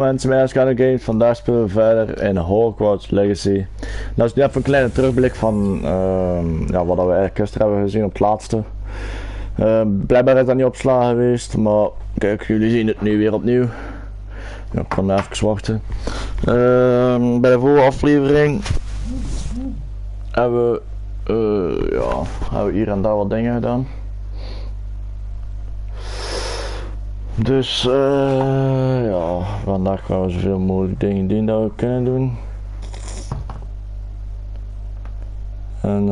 Mensen, mijn naam is Keano. Vandaag spelen we verder in Hogwarts Legacy. Dat is nu even een kleine terugblik van ja, wat we eigenlijk gisteren hebben gezien op het laatste. Blijkbaar is dat niet opgeslagen geweest, maar kijk, jullie zien het nu weer opnieuw. Ja, ik kan even wachten. Bij de vorige aflevering hebben we hier en daar wat dingen gedaan. Dus ja, vandaag gaan we zoveel mogelijk dingen doen dat we kunnen doen. En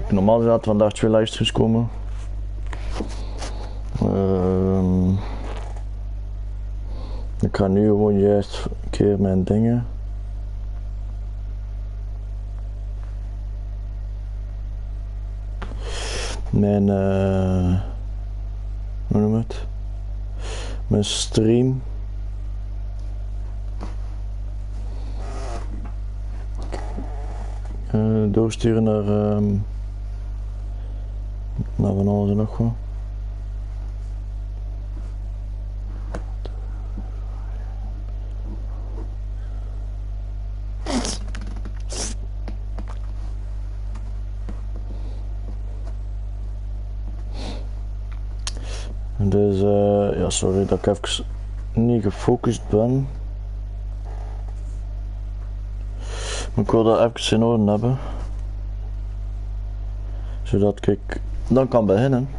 normaal zou er vandaag 2 livestreams komen. Ik ga nu gewoon juist een keer mijn dingen. Mijn hoe noem het? Mijn stream. Doorsturen naar van alles en nog wat. Dus ja, sorry dat ik even niet gefocust ben. Maar ik wil dat even in orde hebben. Zodat ik dan kan beginnen.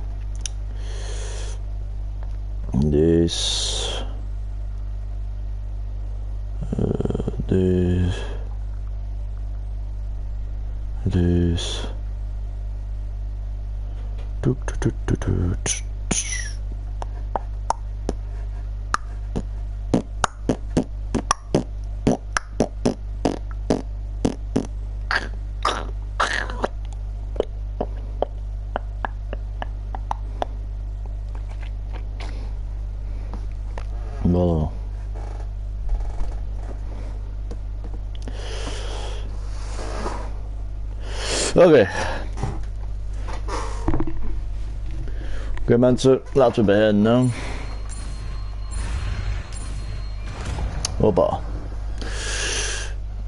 Dus voilà. Oké mensen, laten we beginnen. Hoppa.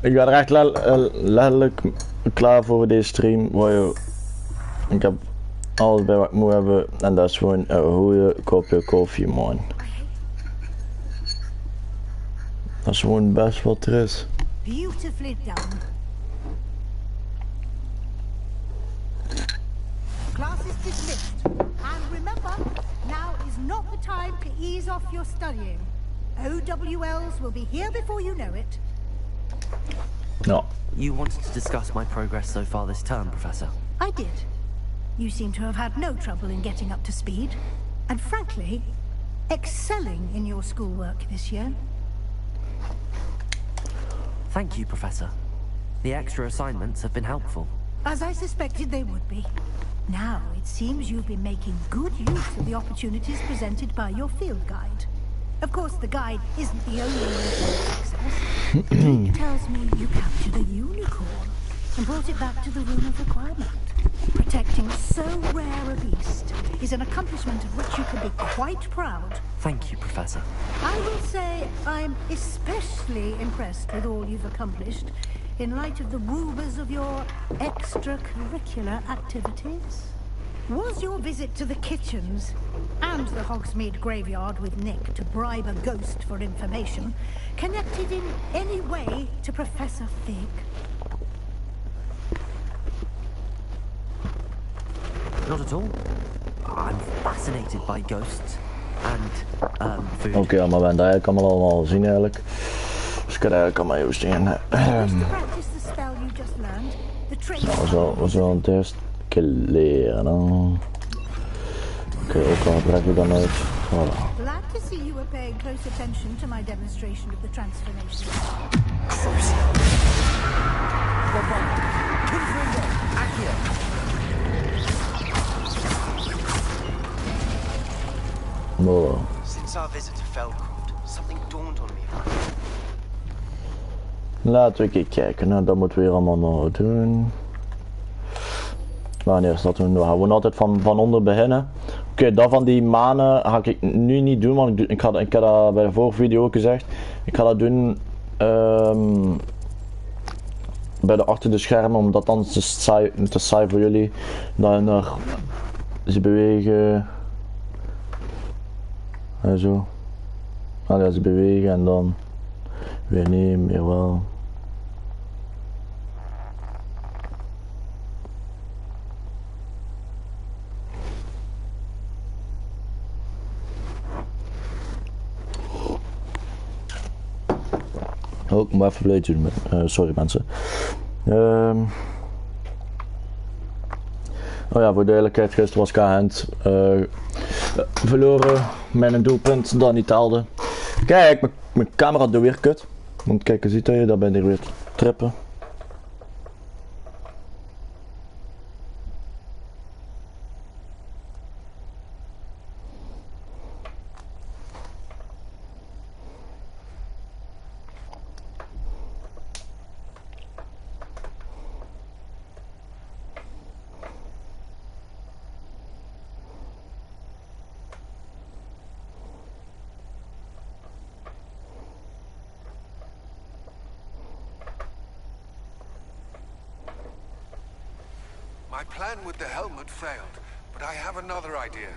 Ik ben er echt letterlijk klaar voor deze stream. Ik heb alles bij wat ik moet hebben en dat is gewoon een goede kopje koffie, man. Dat is gewoon best wat er is. Beautifully done. Class is dismissed. And remember, now is not the time to ease off your studying. OWLs will be here before you know it. No. You wanted to discuss my progress so far this term, Professor? I did. You seem to have had no trouble in getting up to speed. And frankly, excelling in your schoolwork this year. Thank you, Professor. The extra assignments have been helpful. As I suspected they would be. Now, it seems you've been making good use of the opportunities presented by your field guide. Of course, the guide isn't the only means of success. It tells me you captured a unicorn and brought it back to the room of requirement. Protecting so rare a beast is an accomplishment of which you can be quite proud. Thank you, Professor. I will say I'm especially impressed with all you've accomplished in light of the rumors of your extracurricular activities. Was your visit to the kitchens and the Hogsmeade graveyard with Nick to bribe a ghost for information connected in any way to Professor Fig? Not at all. I'm fascinated by ghosts and food. Oké, maar we hebben dat allemaal zien eigenlijk. Dus ik kan eigenlijk allemaal even zien. We zullen het eerst een keer leren. Oké, ook al trek ik dan uit. Voilà. Glad to see you were paying close attention to my demonstration of the transformation. Voilà. Since our visit to Feldcroft, something dawned on me. Laten we een keer kijken, nou, dat moeten we hier allemaal nog doen. Wanneer is dat? We gaan gewoon altijd van onder beginnen. Oké, dat van die manen ga ik nu niet doen, want ik had dat bij de vorige video ook gezegd. Ik ga dat doen bij de achter de schermen, omdat anders te saai voor jullie. Dan ze bewegen en zo. Ja, ze bewegen en dan weer niet, meer wel. Oh, ik moet even blij doen. Sorry mensen. Oh ja, voor duidelijkheid, gisteren was K-hand verloren met een doelpunt dat niet telde. Kijk, mijn camera doet weer kut. Want kijk, je ziet dat je, daar ben ik weer te trippen. My plan with the helmet failed, but I have another idea.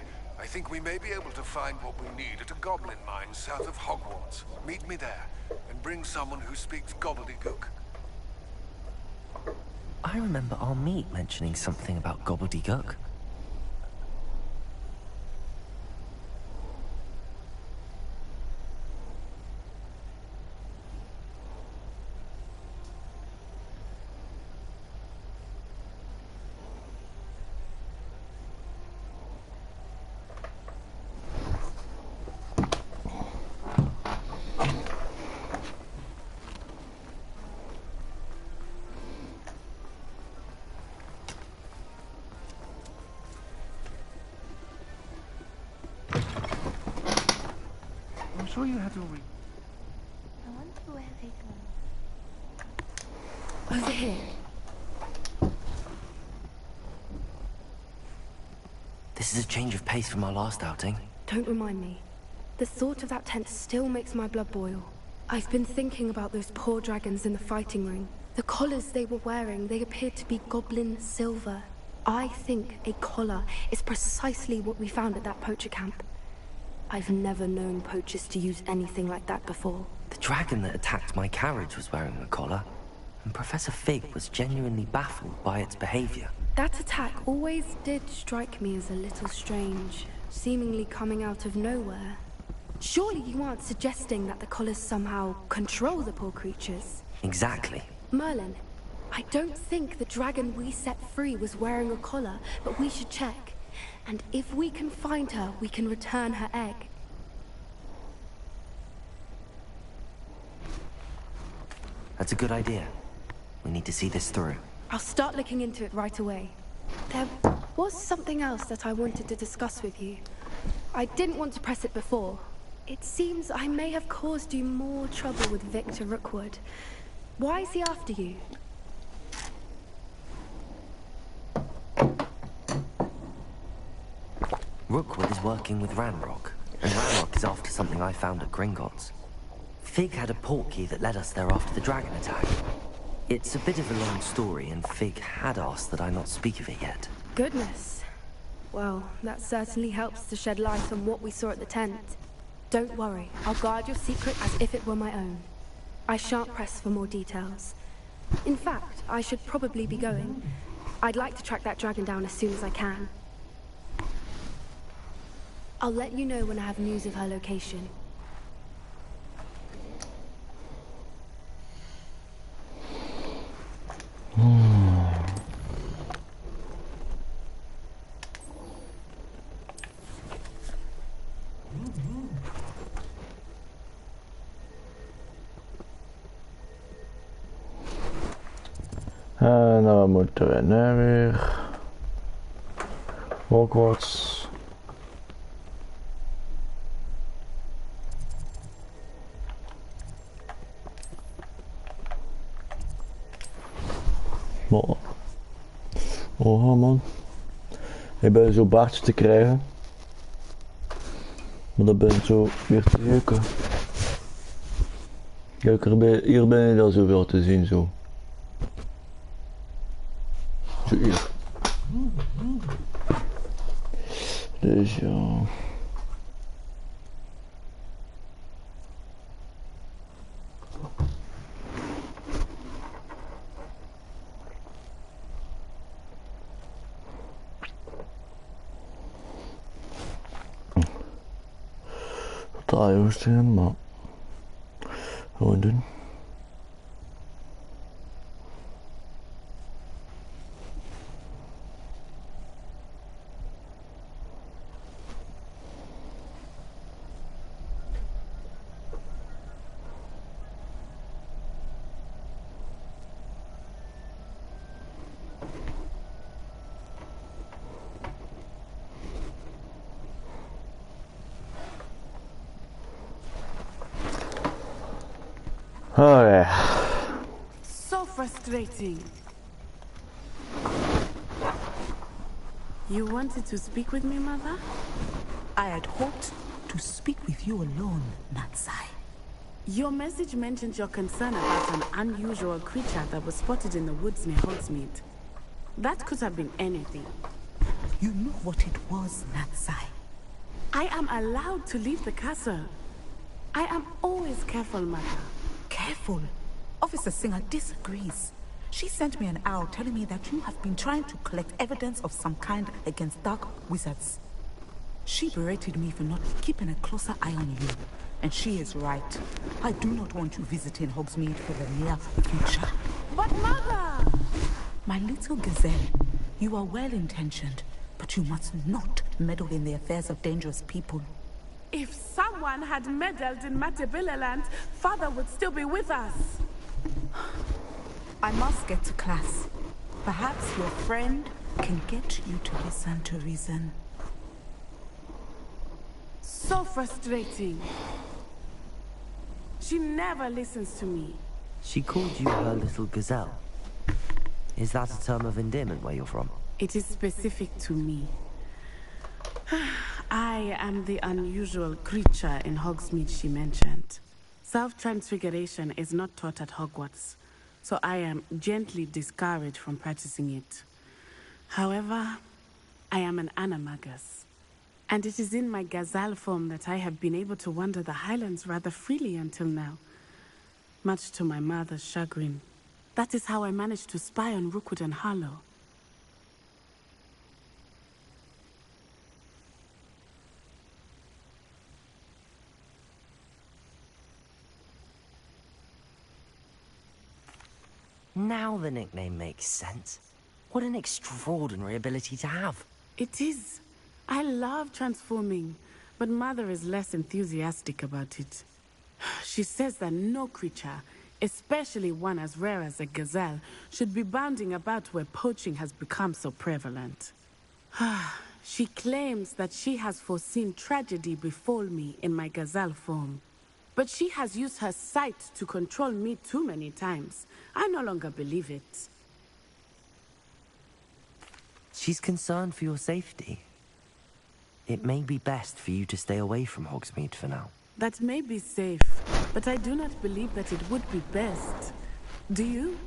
I think we may be able to find what we need at a goblin mine south of Hogwarts. Meet me there, and bring someone who speaks gobbledygook. I remember our meet mentioning something about gobbledygook. I'm sure you had to read. I wonder where they go. Over here. This is a change of pace from our last outing. Don't remind me. The thought of that tent still makes my blood boil. I've been thinking about those poor dragons in the fighting ring. The collars they were wearing, they appeared to be goblin silver. I think a collar is precisely what we found at that poacher camp. I've never known poachers to use anything like that before. The dragon that attacked my carriage was wearing a collar, and Professor Fig was genuinely baffled by its behavior. That attack always did strike me as a little strange, seemingly coming out of nowhere. Surely you aren't suggesting that the collars somehow control the poor creatures? Exactly. Merlin, I don't think the dragon we set free was wearing a collar, but we should check. And if we can find her, we can return her egg. That's a good idea. We need to see this through. I'll start looking into it right away. There was something else that I wanted to discuss with you. I didn't want to press it before. It seems I may have caused you more trouble with Victor Rookwood. Why is he after you? Rookwood is working with Ranrock, and Ranrock is after something I found at Gringotts. Fig had a portkey that led us there after the dragon attack. It's a bit of a long story, and Fig had asked that I not speak of it yet. Goodness. Well, that certainly helps to shed light on what we saw at the tent. Don't worry, I'll guard your secret as if it were my own. I shan't press for more details. In fact, I should probably be going. I'd like to track that dragon down as soon as I can. I'll let you know when I have news of her location. En dan moeten we nu weer Hogwarts. Oh man, ik ben zo baardje te krijgen. Maar dan ben ik zo weer te jeuken. Kijk, hier ben je wel zoveel te zien zo. Zo hier. Dus ja. Taai hoestingen, maar gewoon doen. Oh yeah. So frustrating. You wanted to speak with me, Mother? I had hoped to speak with you alone, Natsai. Your message mentioned your concern about an unusual creature that was spotted in the woods near Hogsmeade. That could have been anything. You know what it was, Natsai. I am allowed to leave the castle. I am always careful, Mother. Careful. Officer Singer disagrees. She sent me an owl telling me that you have been trying to collect evidence of some kind against dark wizards. She berated me for not keeping a closer eye on you. And she is right. I do not want you visiting Hogsmeade for the near future. But Mother! My little gazelle, you are well-intentioned, but you must not meddle in the affairs of dangerous people. If someone had meddled in Matabeleland, Father would still be with us. I must get to class. Perhaps your friend can get you to listen to reason. So frustrating. She never listens to me. She called you her little gazelle. Is that a term of endearment where you're from? It is specific to me. I am the unusual creature in Hogsmeade she mentioned. Self-transfiguration is not taught at Hogwarts, so I am gently discouraged from practicing it. However, I am an animagus, and it is in my gazelle form that I have been able to wander the highlands rather freely until now, much to my mother's chagrin. That is how I managed to spy on Rookwood and Hallo. Now the nickname makes sense. What an extraordinary ability to have. It is. I love transforming, but Mother is less enthusiastic about it. She says that no creature, especially one as rare as a gazelle, should be bounding about where poaching has become so prevalent. She claims that she has foreseen tragedy befall me in my gazelle form. But she has used her sight to control me too many times. I no longer believe it. She's concerned for your safety. It may be best for you to stay away from Hogsmeade for now. That may be safe, but I do not believe that it would be best. Do you?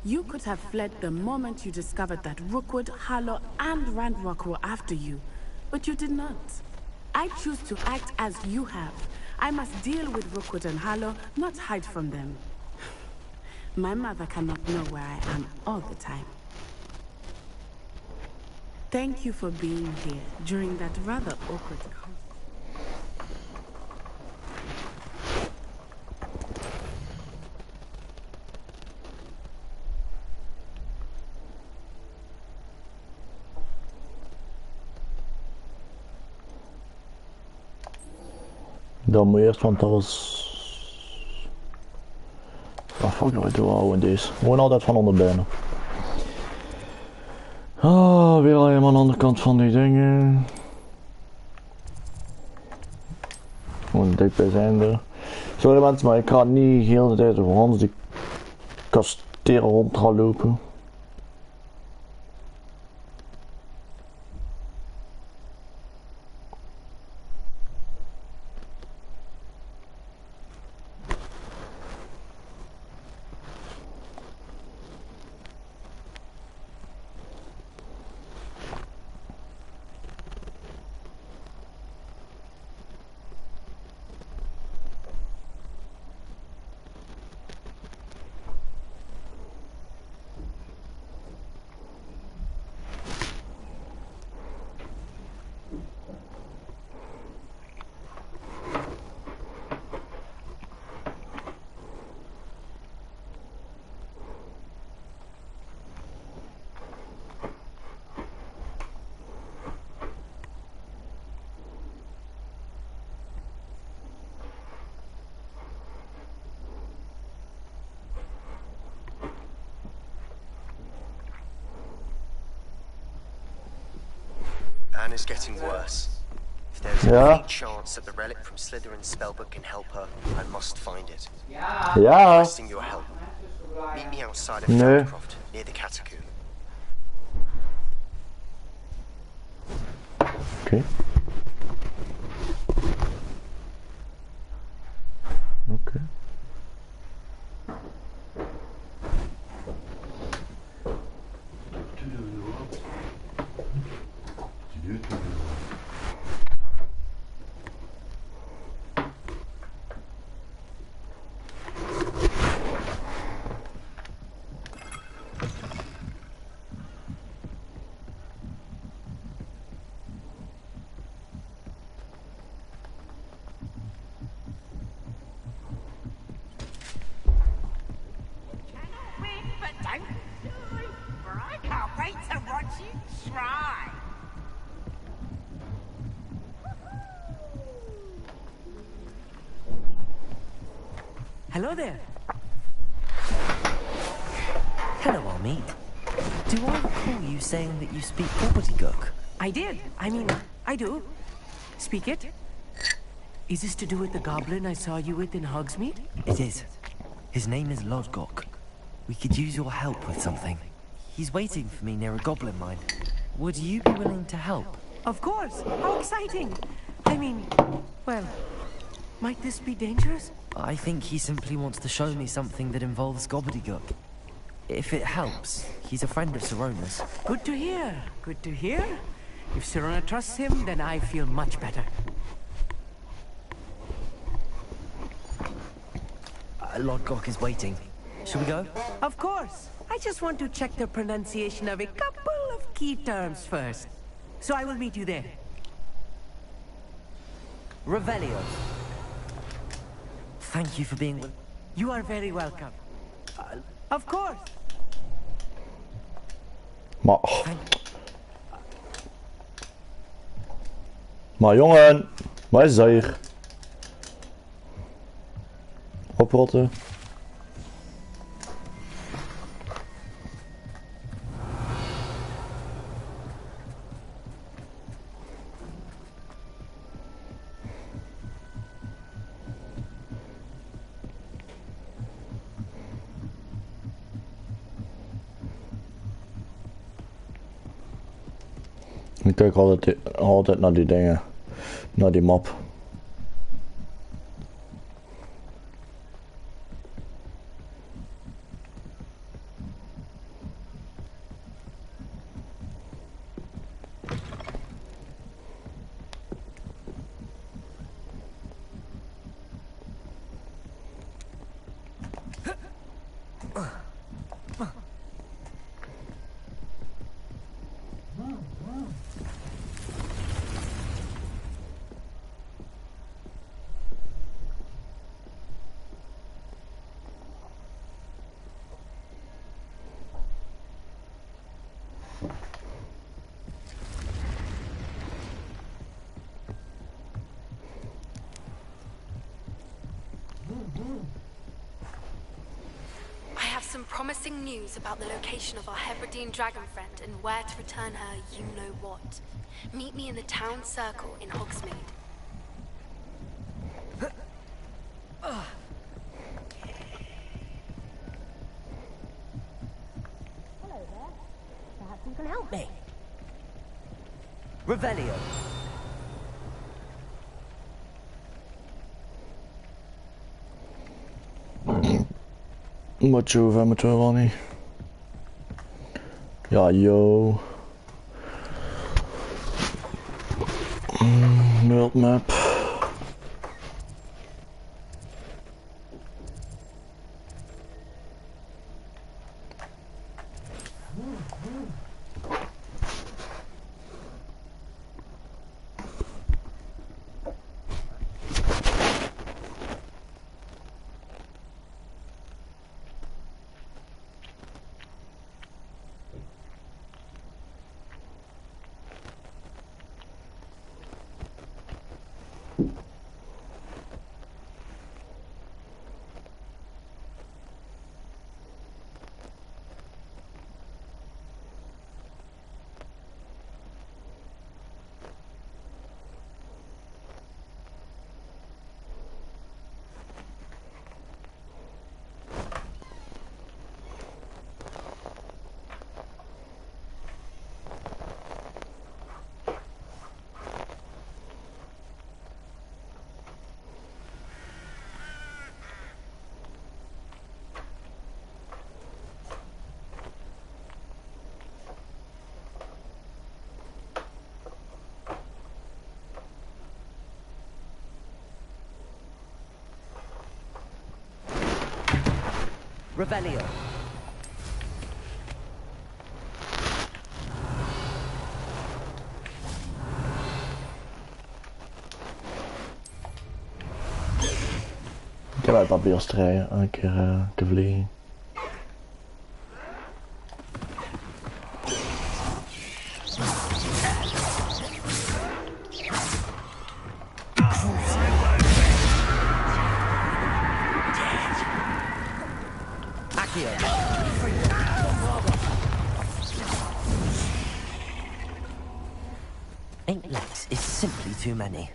You could have fled the moment you discovered that Rookwood, Hallo, and Ranrock were after you, but you did not. I choose to act as you have. I must deal with Rookwood and Hallo, not hide from them. My mother cannot know where I am all the time. Thank you for being here during that rather awkward conversation. Dan moet je eerst, want dat was... Ah, fuck, dat doen we al in deze. Gewoon altijd van onderbenen. Ah, weer helemaal aan de andere kant van die dingen. Gewoon dik bij zijn er. Sorry mensen, maar ik ga niet heel de tijd rond die kasteren rond gaan lopen. plan is getting worse. If there's any chance that the relic from Slytherin's spellbook can help her, I must find it. Ja. Requesting your help. Meet me outside of Feldcroft, near the catacomb. Okay. Okay. Hello there. Hello, old mate. Do I recall you saying that you speak gobbledygook? I did. I mean, I do. Speak it. Is this to do with the goblin I saw you with in Hogsmeade? It is. His name is Lodgok. We could use your help with something. He's waiting for me near a goblin mine. Would you be willing to help? Of course. How exciting. I mean, well, might this be dangerous? I think he simply wants to show me something that involves gobbledygook. If it helps, he's a friend of Sirona's. Good to hear. Good to hear. If Sirona trusts him, then I feel much better. Lodgok is waiting. Shall we go? Of course. I just want to check the pronunciation of a couple of key terms first. So I will meet you there. Revelio. Thank you for being with... You are very welcome. Of course. Maar jongen, waar is hij? Oprotten. Ik kijk altijd naar die dingen, naar die map. Some promising news about the location of our Hebridean dragon friend and where to return her you-know-what. Meet me in the town circle in Hogsmeade. Hello there. Perhaps you can help me. Revelio. Moet je over moeten we wel niet. Ja, yo. World map. Revelio. Ik heb uit dat beeld rijden, een keer vliegen. Eight legs is simply too many.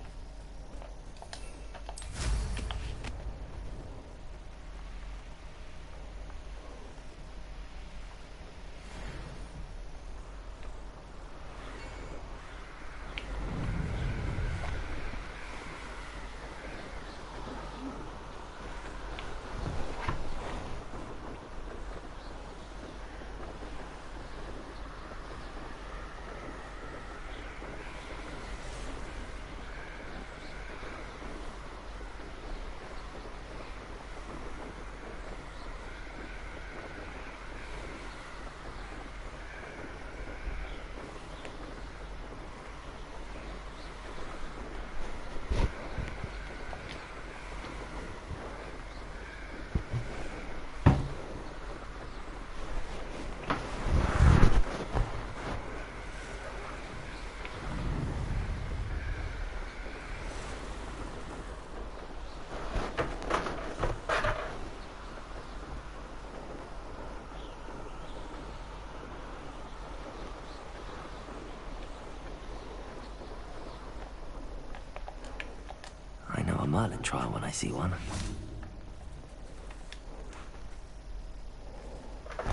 I know a Merlin trial when I see one.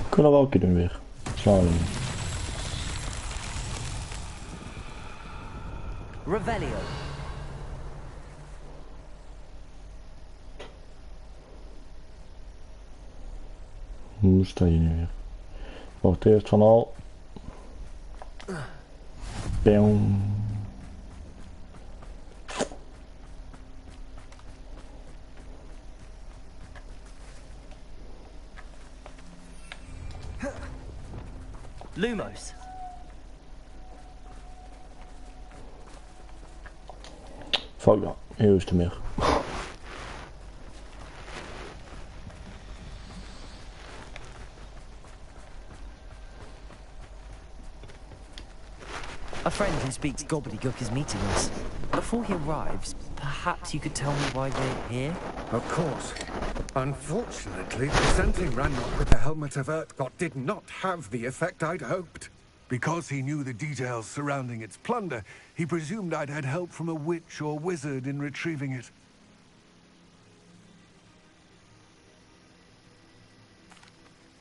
Kunnen we ook doen weer. Slalom. Revelio. Hoe sta je nu weer? Wordt eerst van al. Bam. Lumos. Fuck dat, hier is het meer. A friend who speaks gobbledygook is meeting us. Before he arrives, perhaps you could tell me why we're here? Of course. Unfortunately, presenting Ranrock with the Helmet of Urtkot did not have the effect I'd hoped. Because he knew the details surrounding its plunder, he presumed I'd had help from a witch or wizard in retrieving it.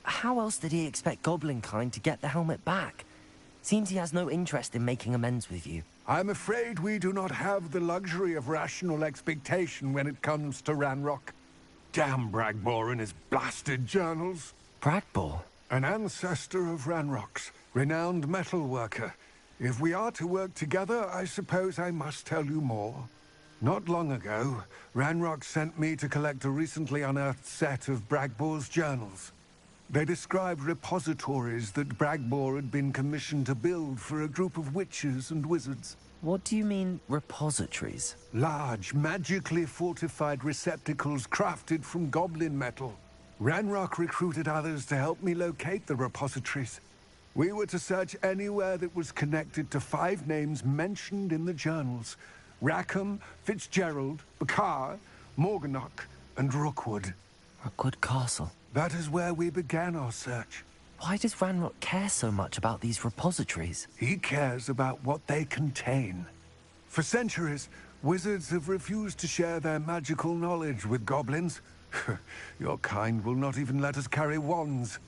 How else did he expect Goblinkind to get the helmet back? Seems he has no interest in making amends with you. I'm afraid we do not have the luxury of rational expectation when it comes to Ranrock. Damn Bragbor and his blasted journals. Bragbor? An ancestor of Ranrock's, renowned metal worker. If we are to work together, I suppose I must tell you more. Not long ago, Ranrock sent me to collect a recently unearthed set of Bragbor's journals. They described repositories that Bragbor had been commissioned to build for a group of witches and wizards. What do you mean, repositories? Large, magically fortified receptacles crafted from goblin metal. Ranrock recruited others to help me locate the repositories. We were to search anywhere that was connected to 5 names mentioned in the journals. Rackham, Fitzgerald, Bakar, Morganach, and Rookwood. Rookwood Castle. That is where we began our search. Why does Ranrock care so much about these repositories? He cares about what they contain. For centuries, wizards have refused to share their magical knowledge with goblins. Your kind will not even let us carry wands.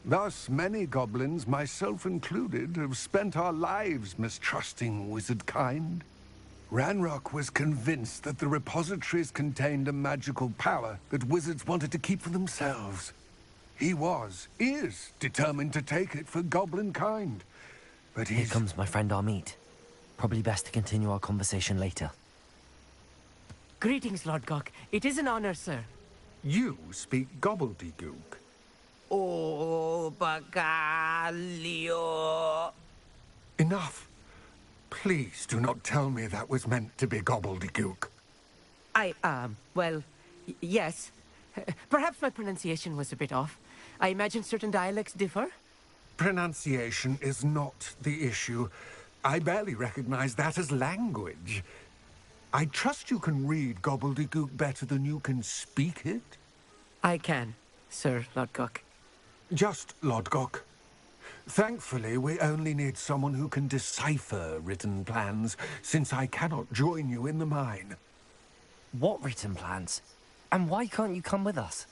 Thus, many goblins, myself included, have spent our lives mistrusting wizard kind. Ranrock was convinced that the repositories contained a magical power that wizards wanted to keep for themselves. He is determined to take it for goblin kind. But Here comes my friend Amit. Probably best to continue our conversation later. Greetings, Lord Gok. It is an honor, sir. You speak gobbledygook. Oh, bagaglio. Enough. Please do not tell me that was meant to be gobbledygook. Well, yes. Perhaps my pronunciation was a bit off. I imagine certain dialects differ. Pronunciation is not the issue. I barely recognize that as language. I trust you can read gobbledygook better than you can speak it? I can, Sir Lodgok. Just Lodgok. Thankfully, we only need someone who can decipher written plans, since I cannot join you in the mine. What written plans? And why can't you come with us?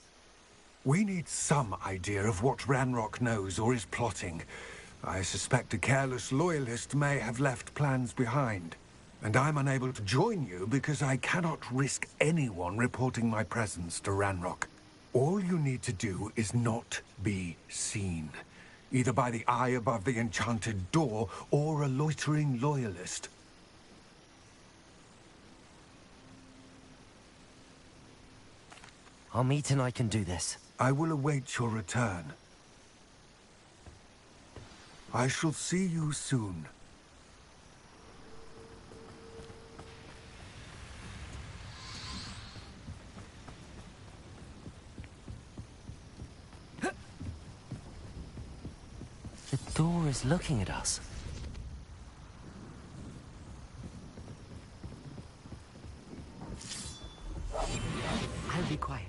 We need some idea of what Ranrock knows or is plotting. I suspect a careless loyalist may have left plans behind. And I'm unable to join you because I cannot risk anyone reporting my presence to Ranrock. All you need to do is not be seen. Either by the eye above the enchanted door, or a loitering loyalist. Our meet and I can do this. I will await your return. I shall see you soon. The door is looking at us. I'll be quiet.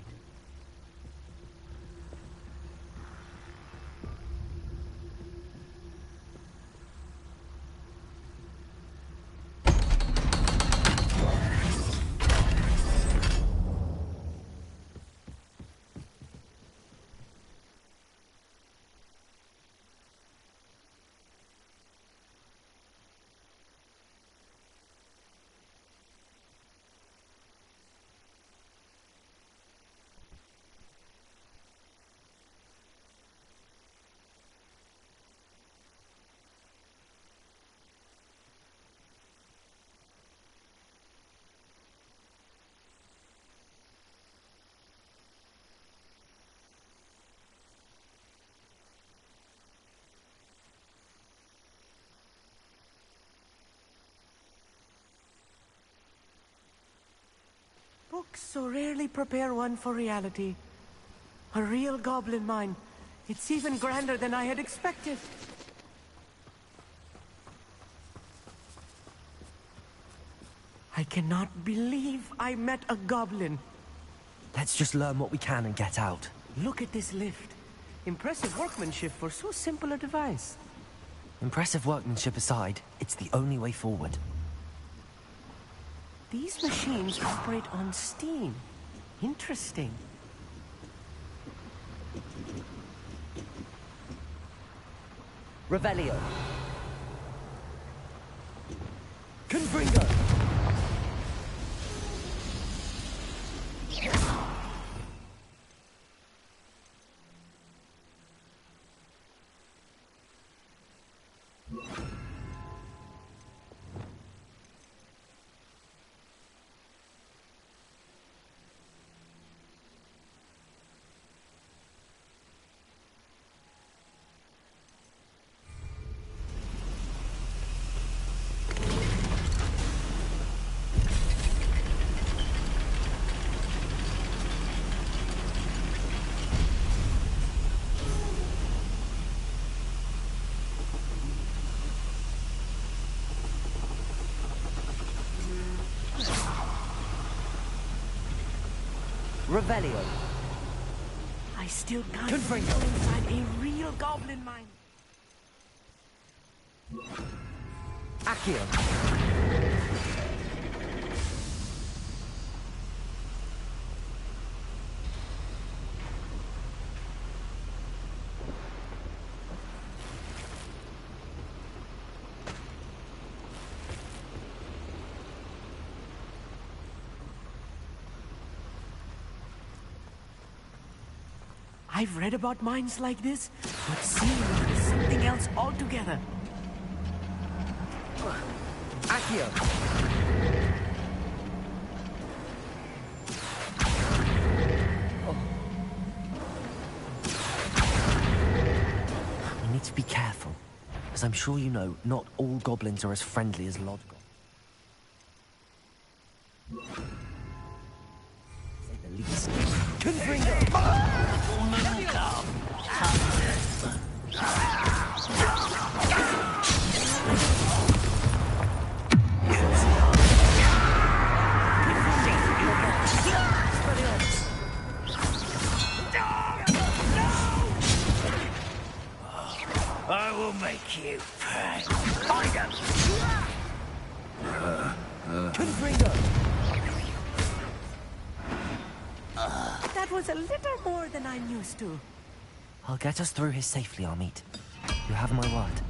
Books so rarely prepare one for reality. A real goblin mine. It's even grander than I had expected. I cannot believe I met a goblin. Let's just learn what we can and get out. Look at this lift. Impressive workmanship for so simple a device. Impressive workmanship aside, it's the only way forward. These machines operate on steam. Interesting. Revelio. Confringo. Revelio. I still can't Confringo. go inside a real goblin mine. Accio. I've read about mines like this, but seeing them is something else altogether. Accio. to be careful. As I'm sure you know, not all goblins are as friendly as Lodgok. Say the least. I will make you pay. That was a little more than I'm used to. I'll get us through here safely, Amit. You have my word.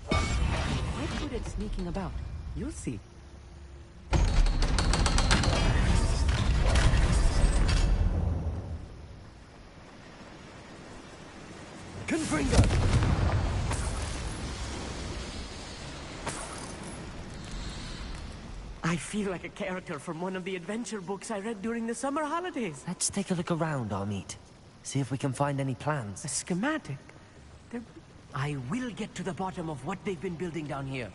Quite good at sneaking about. You'll see. Confringo! I feel like a character from one of the adventure books I read during the summer holidays. Let's take a look around, Amit. See if we can find any plans. A schematic? I will get to the bottom of what they've been building down here.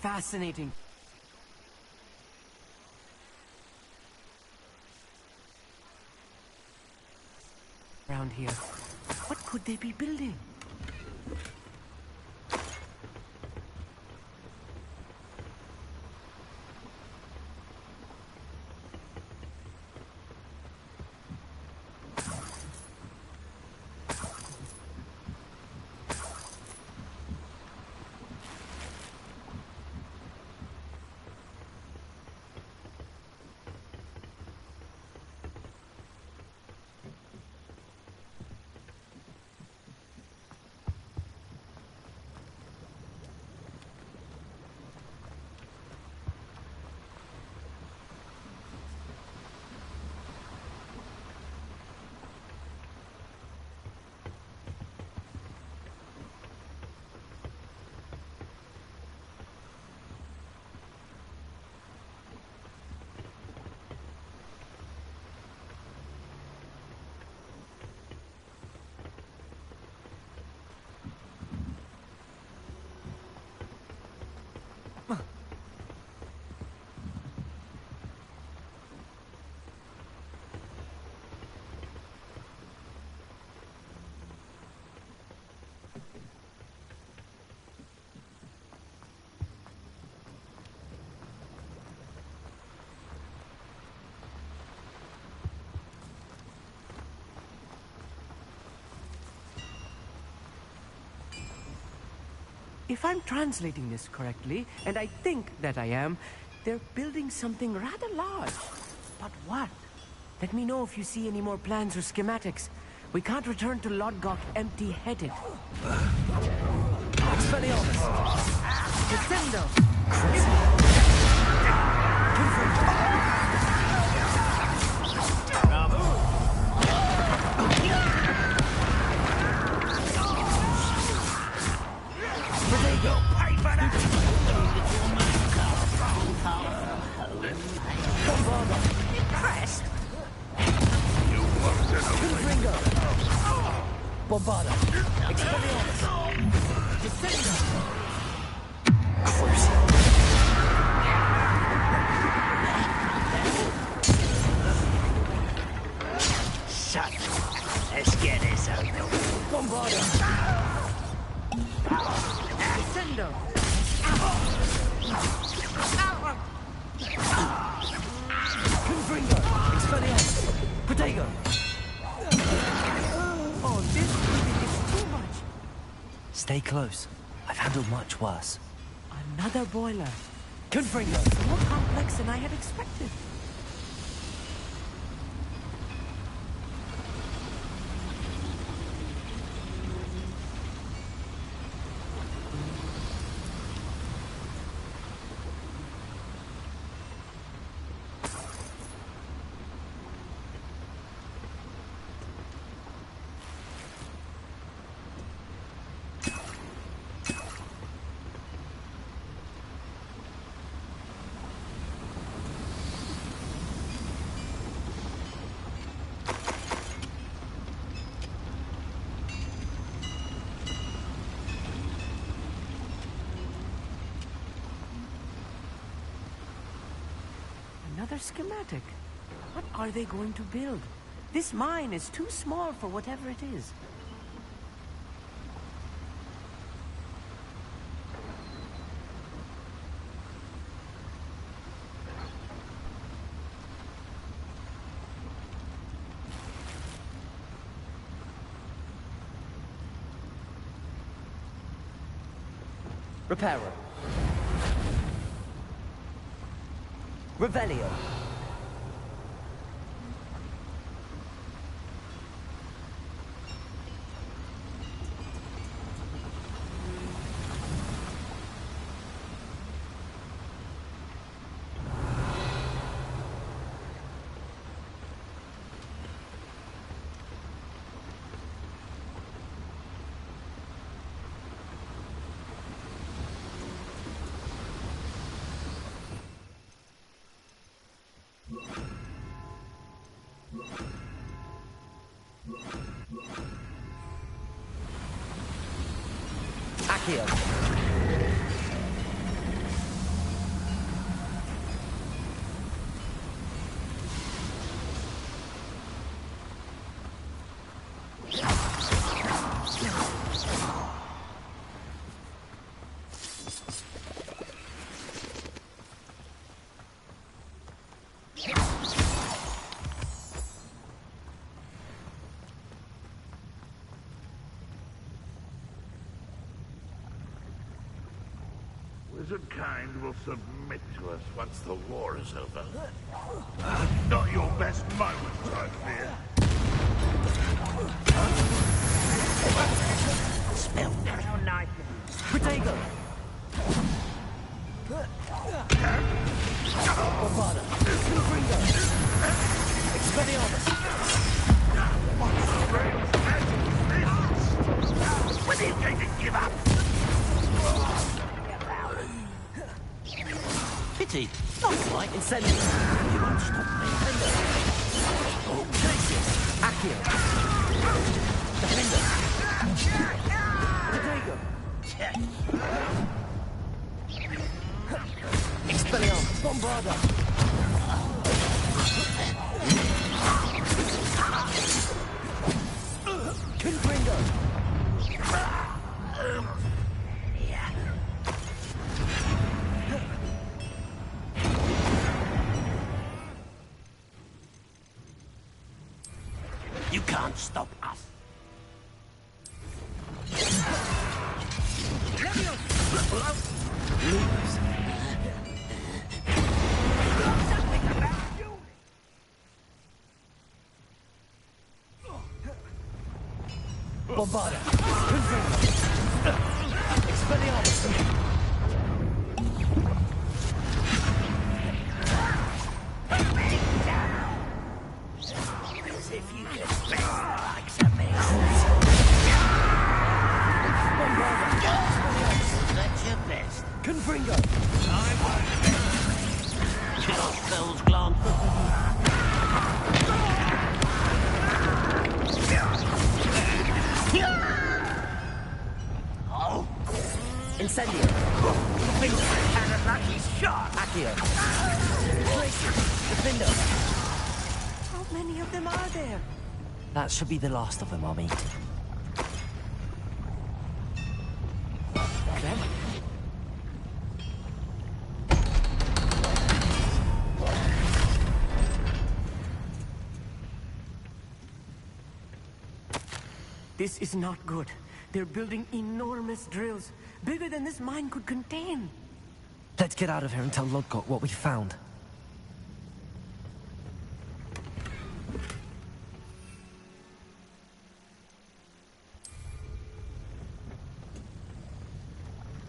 Fascinating. Around here. What could they be building? If I'm translating this correctly, and I think that I am, they're building something rather large. But what? Let me know if you see any more plans or schematics. We can't return to Lodgok empty-headed. Expelliarmus! Descendo! Bombarda! Expelliarmus! Descendo! Shut. Let's get this over. Bombarda! Descendo! Confringo! Expelliarmus! Protego! Stay close. I've handled much worse. Another boiler. Confringo. More complex than I had expected. Another schematic. What are they going to build? This mine is too small for whatever it is. Repairer. Revelio. Accio. Wizard kind will submit to us once the war is over. Not your best moment, I fear. Spell how nice. Protego. Bombada. Confringo. Expelliarmus. When are you going to give up? Pity. Not quite. Incendio. You won't stop me. Oh, Glacius. Accio. Defender. Protego. Expelliarmus. Bombarda. Confringo. You can't stop us. Bombarda. Expelliarmus. As if you could spend like something. That's your best. Confringo. Your spells glance. Oh. Incendio. And a lucky shot. Accio. Defender. How many of them are there? That should be the last of them, I'll meet. Them? This is not good. They're building enormous drills, bigger than this mine could contain. Let's get out of here and tell Lodgok what we found.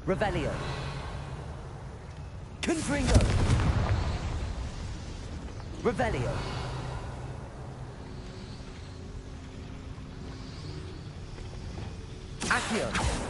Revelio. Confringo. Revelio. Accio.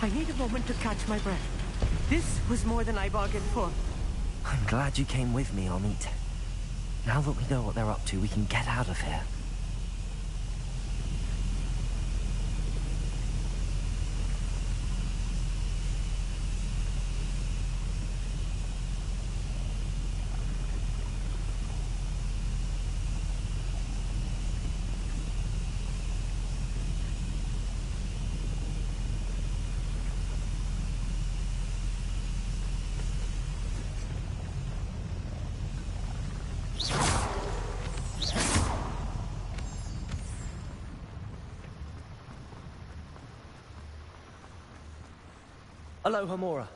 I need a moment to catch my breath. This was more than I bargained for. I'm glad you came with me, Amit. Now that we know what they're up to, we can get out of here. Aloha, Mora.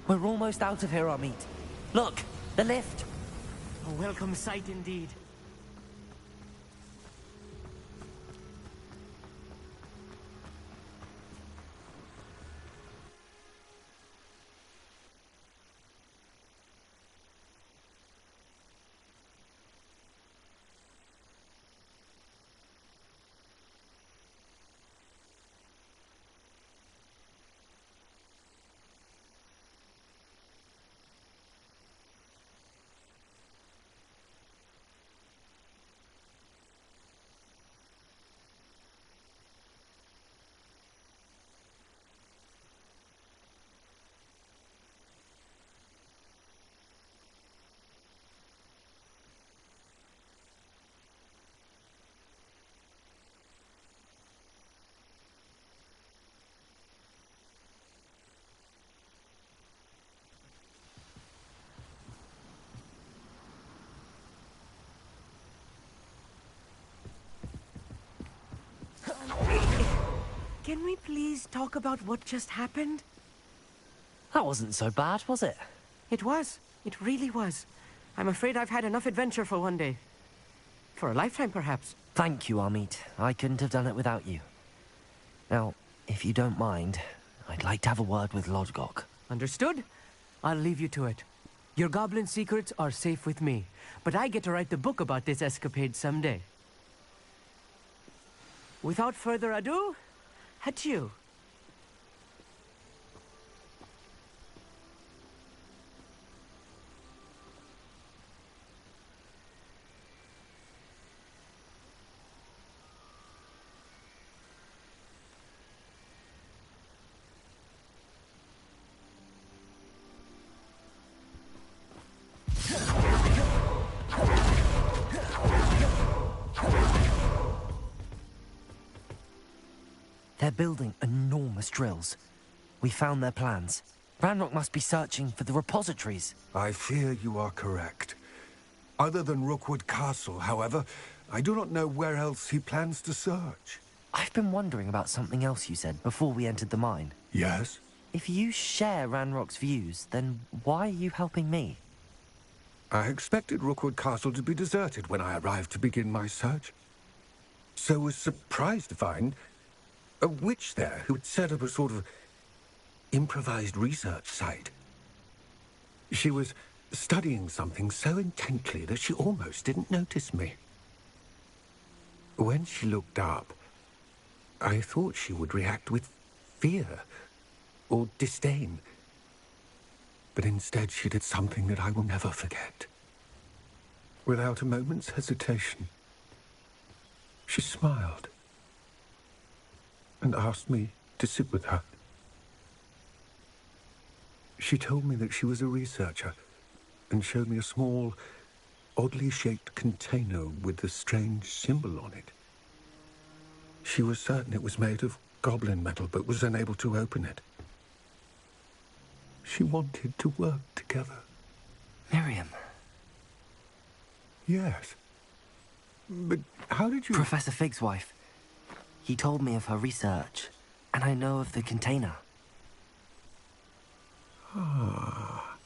We're almost out of here, Amit. Look, the lift. A welcome sight indeed. Can we please talk about what just happened? That wasn't so bad, was it? It was. It really was. I'm afraid I've had enough adventure for one day. For a lifetime, perhaps. Thank you, Amit. I couldn't have done it without you. Now, if you don't mind, I'd like to have a word with Lodgok. Understood? I'll leave you to it. Your goblin secrets are safe with me, but I get to write the book about this escapade someday. Without further ado, adieu. They're building enormous drills. We found their plans. Ranrock must be searching for the repositories. I fear you are correct. Other than Rookwood Castle, however, I do not know where else he plans to search. I've been wondering about something else you said before we entered the mine. Yes? If you share Ranrock's views, then why are you helping me? I expected Rookwood Castle to be deserted when I arrived to begin my search. So was surprised to find a witch there who had set up a sort of improvised research site. She was studying something so intently that she almost didn't notice me. When she looked up, I thought she would react with fear or disdain. But instead she did something that I will never forget. Without a moment's hesitation, she smiled and asked me to sit with her. She told me that she was a researcher and showed me a small, oddly shaped container with a strange symbol on it. She was certain it was made of goblin metal, but was unable to open it. She wanted to work together. Miriam. Yes. But how did you... Professor Fig's wife. He told me of her research, and I know of the container. Ah.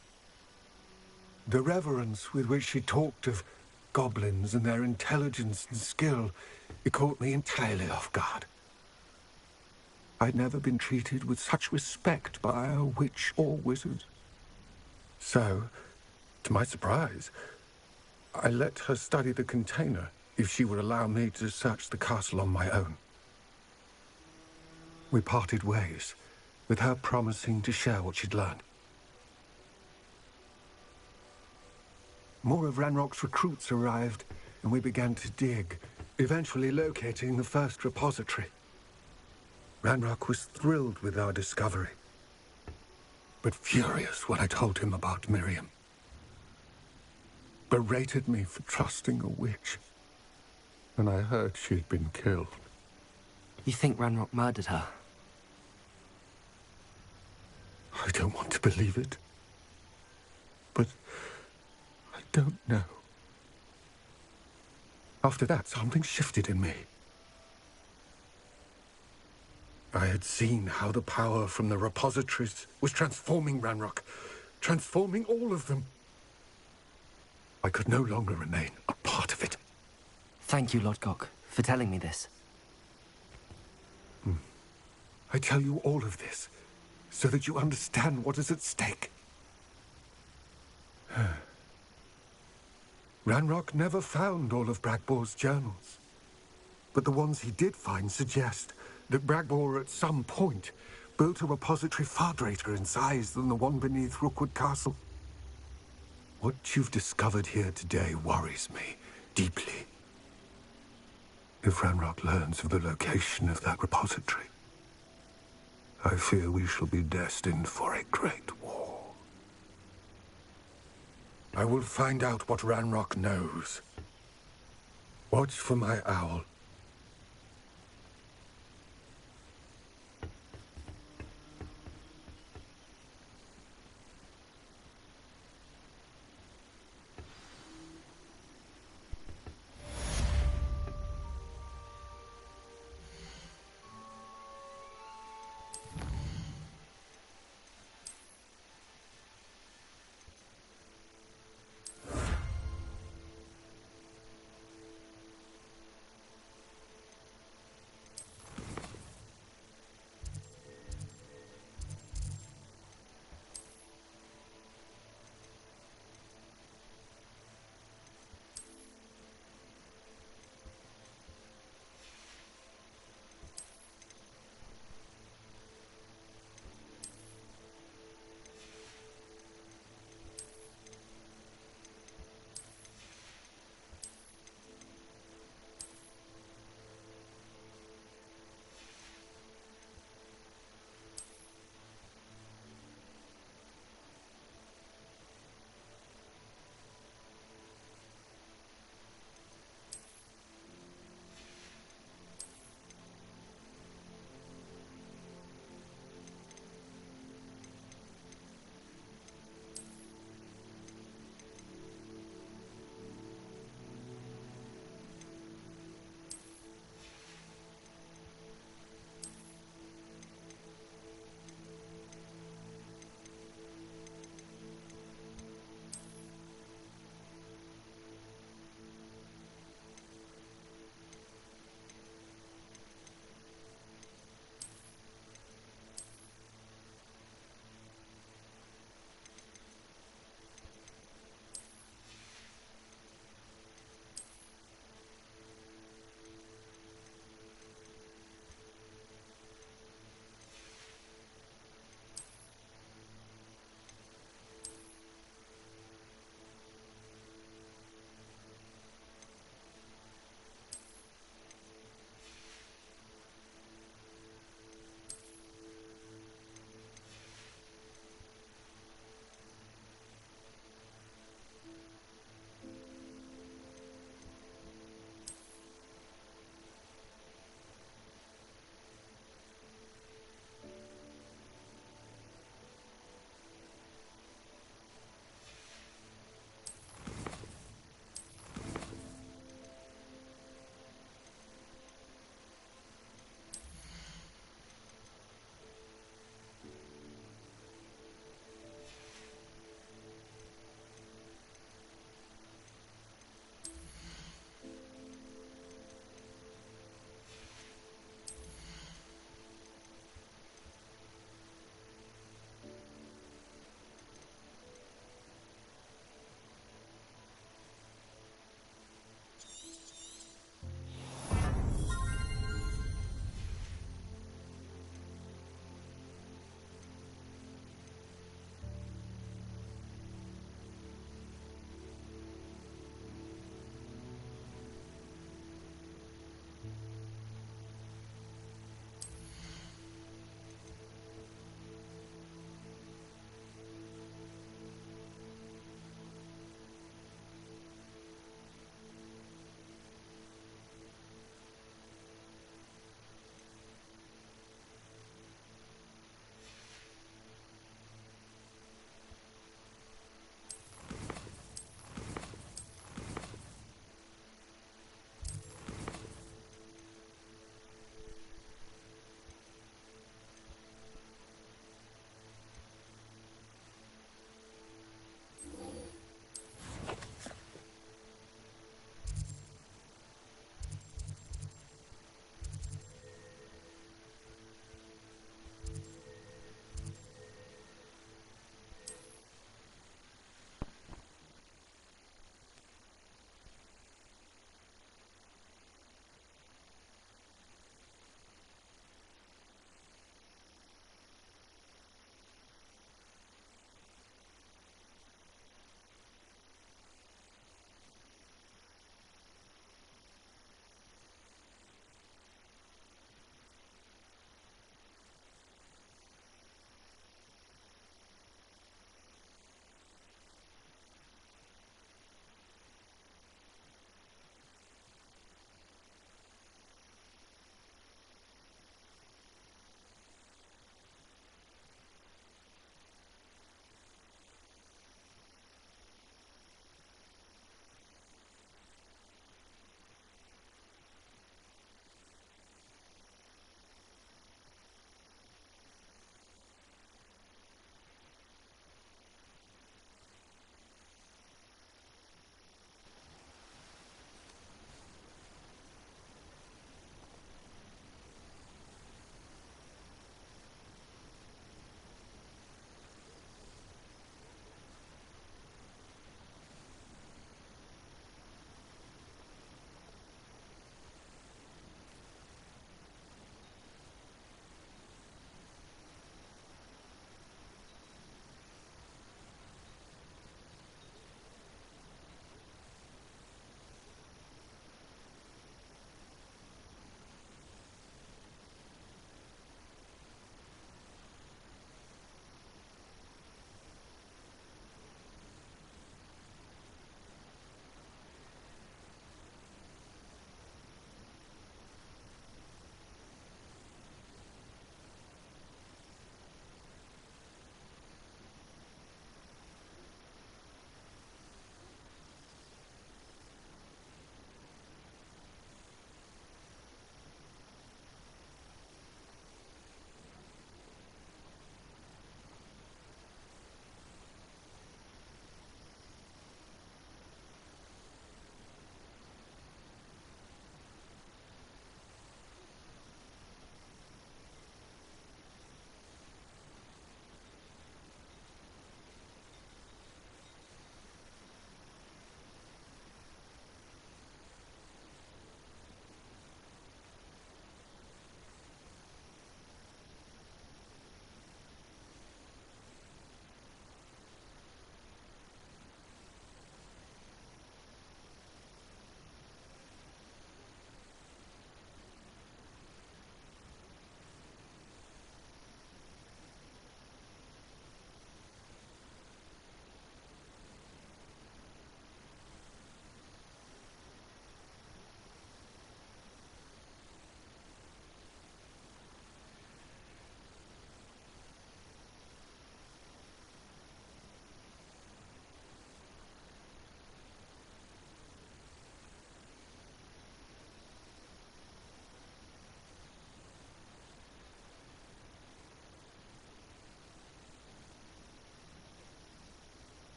The reverence with which she talked of goblins and their intelligence and skill, it caught me entirely off guard. I'd never been treated with such respect by a witch or wizard. So, to my surprise, I let her study the container if she would allow me to search the castle on my own. We parted ways, with her promising to share what she'd learned. More of Ranrock's recruits arrived, and we began to dig, eventually locating the first repository. Ranrock was thrilled with our discovery, but furious when I told him about Miriam. Berated me for trusting a witch, and I heard she'd been killed. You think Ranrock murdered her? I don't want to believe it, but I don't know. After that, something shifted in me. I had seen how the power from the repositories was transforming Ranrock, transforming all of them. I could no longer remain a part of it. Thank you, Lodgok, for telling me this. I tell you all of this so that you understand what is at stake. Ranrock never found all of Bragbor's journals, but the ones he did find suggest that Bragbor at some point built a repository far greater in size than the one beneath Rookwood Castle. What you've discovered here today worries me deeply. If Ranrock learns of the location of that repository, I fear we shall be destined for a great war. I will find out what Ranrock knows. Watch for my owl.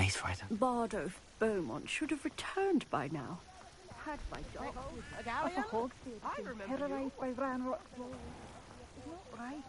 place right up. Bardo of Beaumont should have returned by now. Had my dog a galleon? I remember terrorized by Ranrock's laws. It's not right.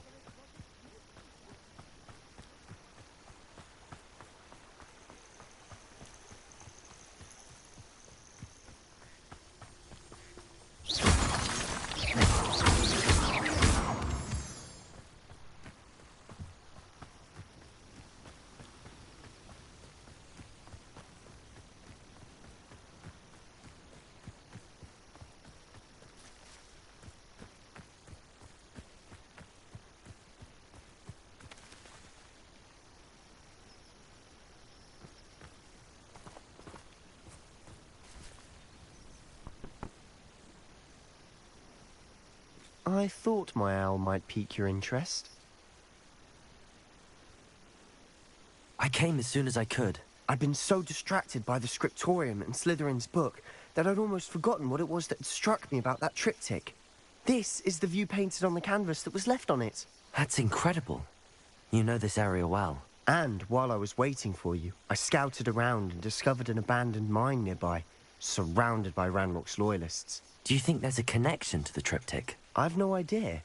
I thought my owl might pique your interest. I came as soon as I could. I'd been so distracted by the scriptorium and Slytherin's book that I'd almost forgotten what it was that struck me about that triptych. This is the view painted on the canvas that was left on it. That's incredible. You know this area well. And while I was waiting for you, I scouted around and discovered an abandoned mine nearby, surrounded by Ranrock's loyalists. Do you think there's a connection to the triptych? I've no idea,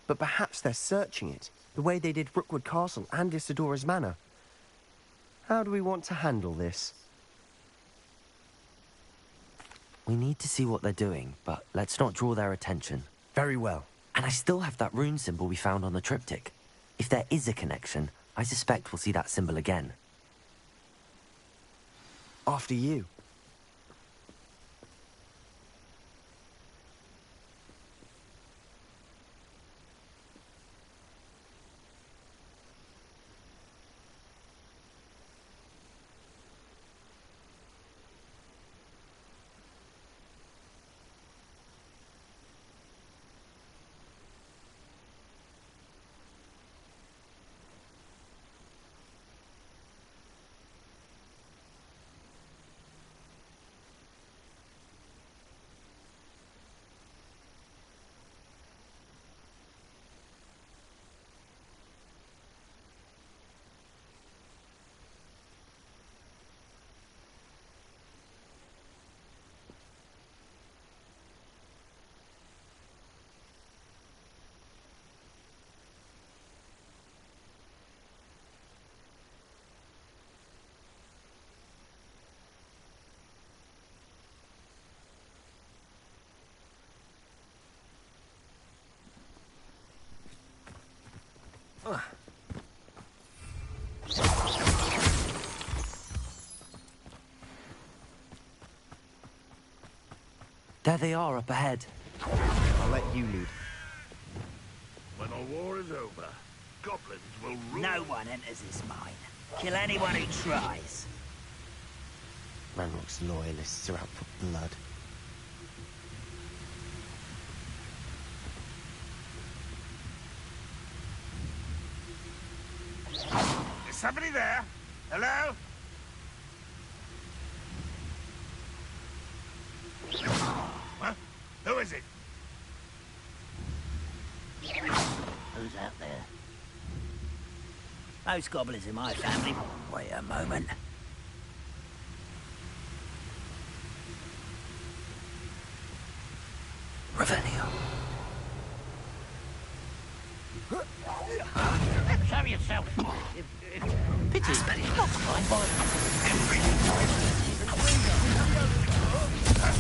but perhaps they're searching it, the way they did Rookwood Castle and Isidora's Manor. How do we want to handle this? We need to see what they're doing, but let's not draw their attention. Very well. And I still have that rune symbol we found on the triptych. If there is a connection, I suspect we'll see that symbol again. After you. There they are up ahead. I'll let you lead. When the war is over, goblins will rule. No one enters this mine. Kill anyone who tries. Ranrock's loyalists are out for blood. Is somebody there? Hello? Huh? Who is it? Who's out there? Most goblins in my family. Wait a moment. Revelio. Show yourself. Pity, Betty. Not fine.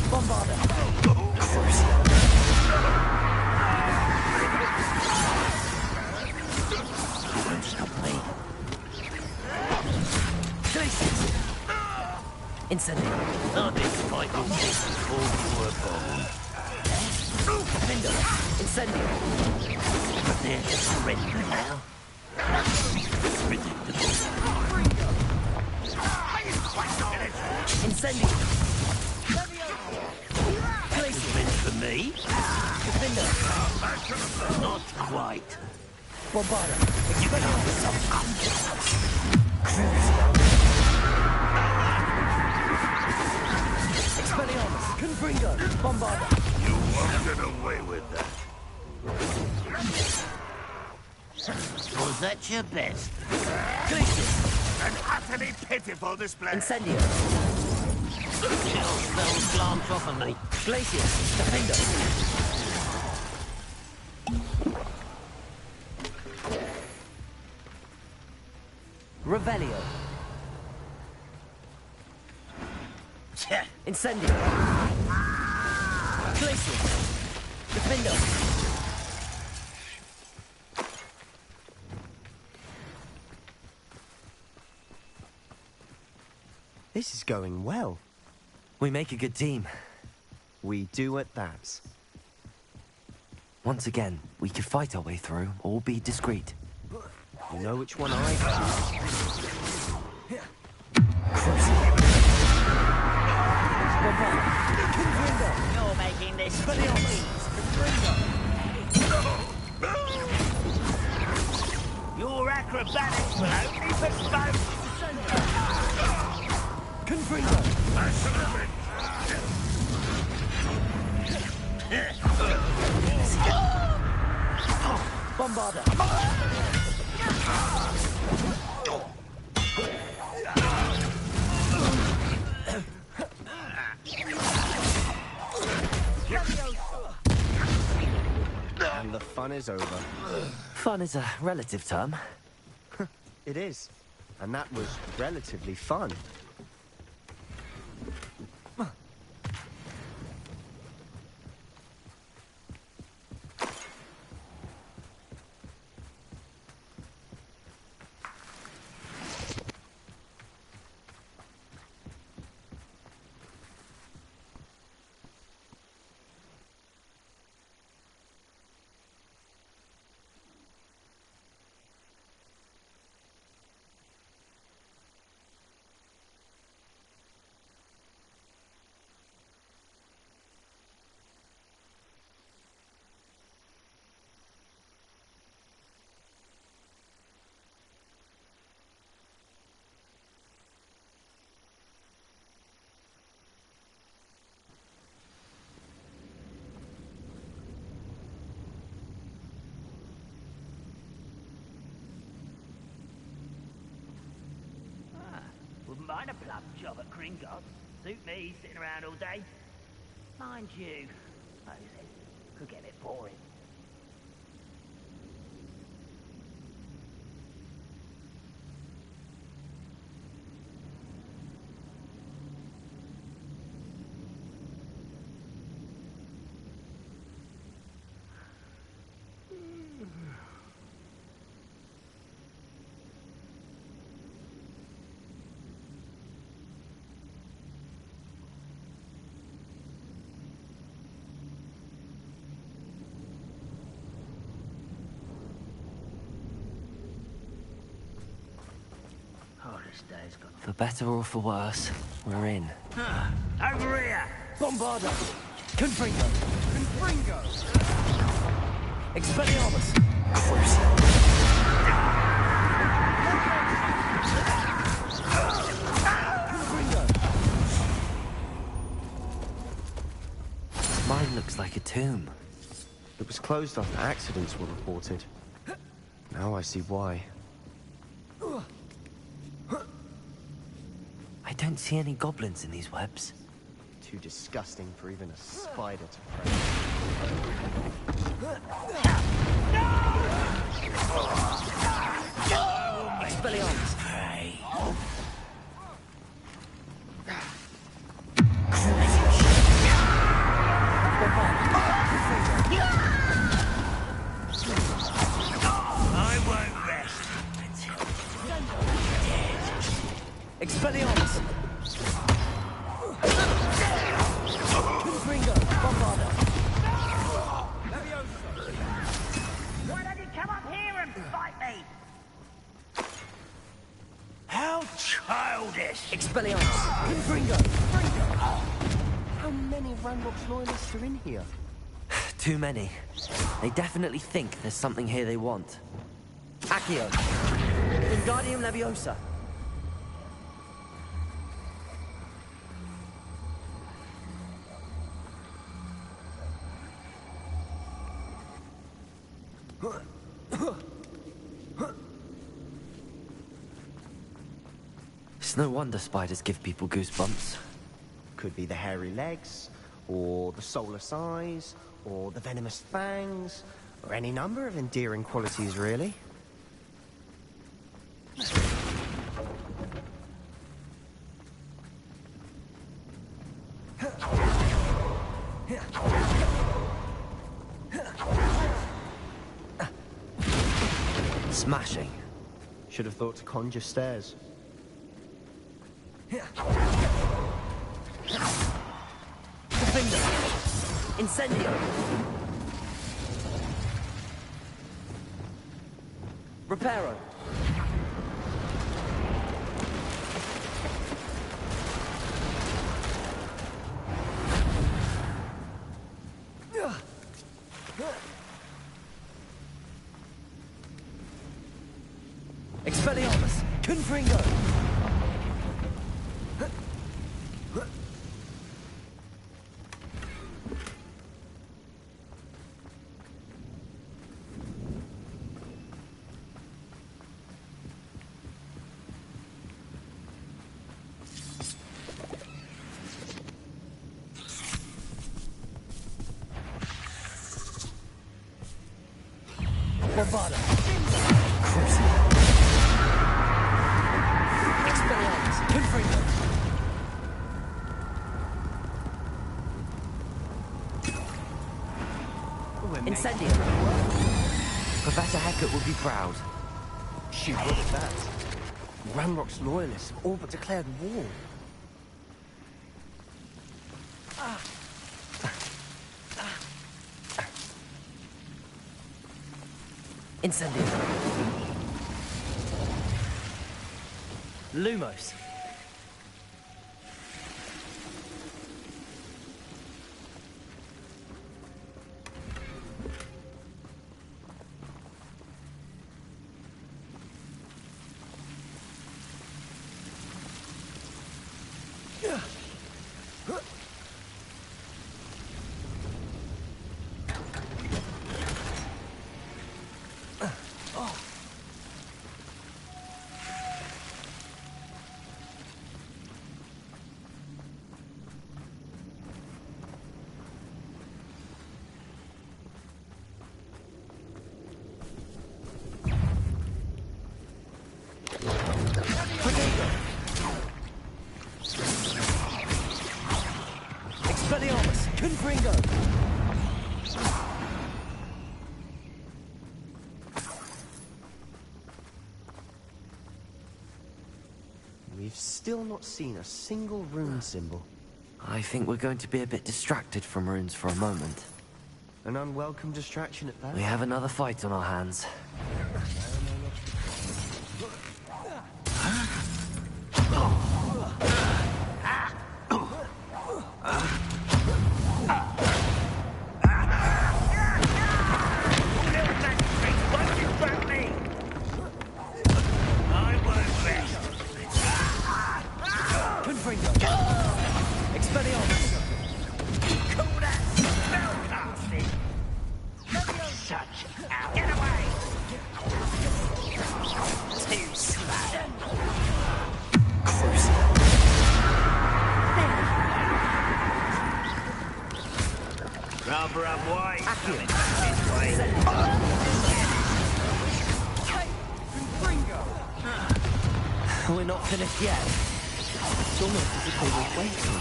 Bombarder. You won't stop me. Incendio. Not this fight will take before we were born. Defender. Incendio. They're just surrender now. Predictable. Incendio. Meant for me? Defender. Not quite. Bombarder. You got some Expelliarmus. Confringo. Bombarder. You won't get away with that. Was that your best? Glacius. An utterly pitiful display. Incendio. Chill spells glance off of me. Glacier. Defender. Revelio. Incendio. Glacier. Defender. This is going well. We make a good team. We do at that. Once again, we could fight our way through or be discreet. You know which one I choose. You're making this Your acrobatics will only bespoke. Confringo. Bombarder. And the fun is over. Fun is a relative term. It is. And that was relatively fun. Wouldn't mind a plum job at Gringotts. Suit me, sitting around all day. Mind you, like I said, could get a bit boring. This day's got... For better or for worse, we're in. Over here! Bombarder. Confringo. Confringo. Expelliarmus. Mine looks like a tomb. It was closed after accidents were reported. Now I see why. I don't see any goblins in these webs. Too disgusting for even a spider to Expelliarmus. I won't rest until you're dead. Expelliarmus. Confringo. Bombarder. Why don't you come up here and fight me? How childish! Expelliarmus. Confringo. How many Ranrock's loyalists are in here? Too many. They definitely think there's something here they want. Accio. Wingardium Leviosa. It's no wonder spiders give people goosebumps. Could be the hairy legs, or the soulless eyes, or the venomous fangs, or any number of endearing qualities, really. Smashing. Should have thought to conjure stairs. Finger! Incendio! Reparo! Expelliarmus! Confringo! Bravado! Crucial! Expelliarmus! Confringo! Incendio! Professor Hecat would be proud. She would at that. Ranrock's loyalists have all but declared war. Incendio! Lumos! Expelliarmus! Confringo! We've still not seen a single rune symbol. I think we're going to be a bit distracted from runes for a moment. An unwelcome distraction at that. We have another fight on our hands. Rather unwise coming back this way. We're not finished yet. It's almost as if they were waiting.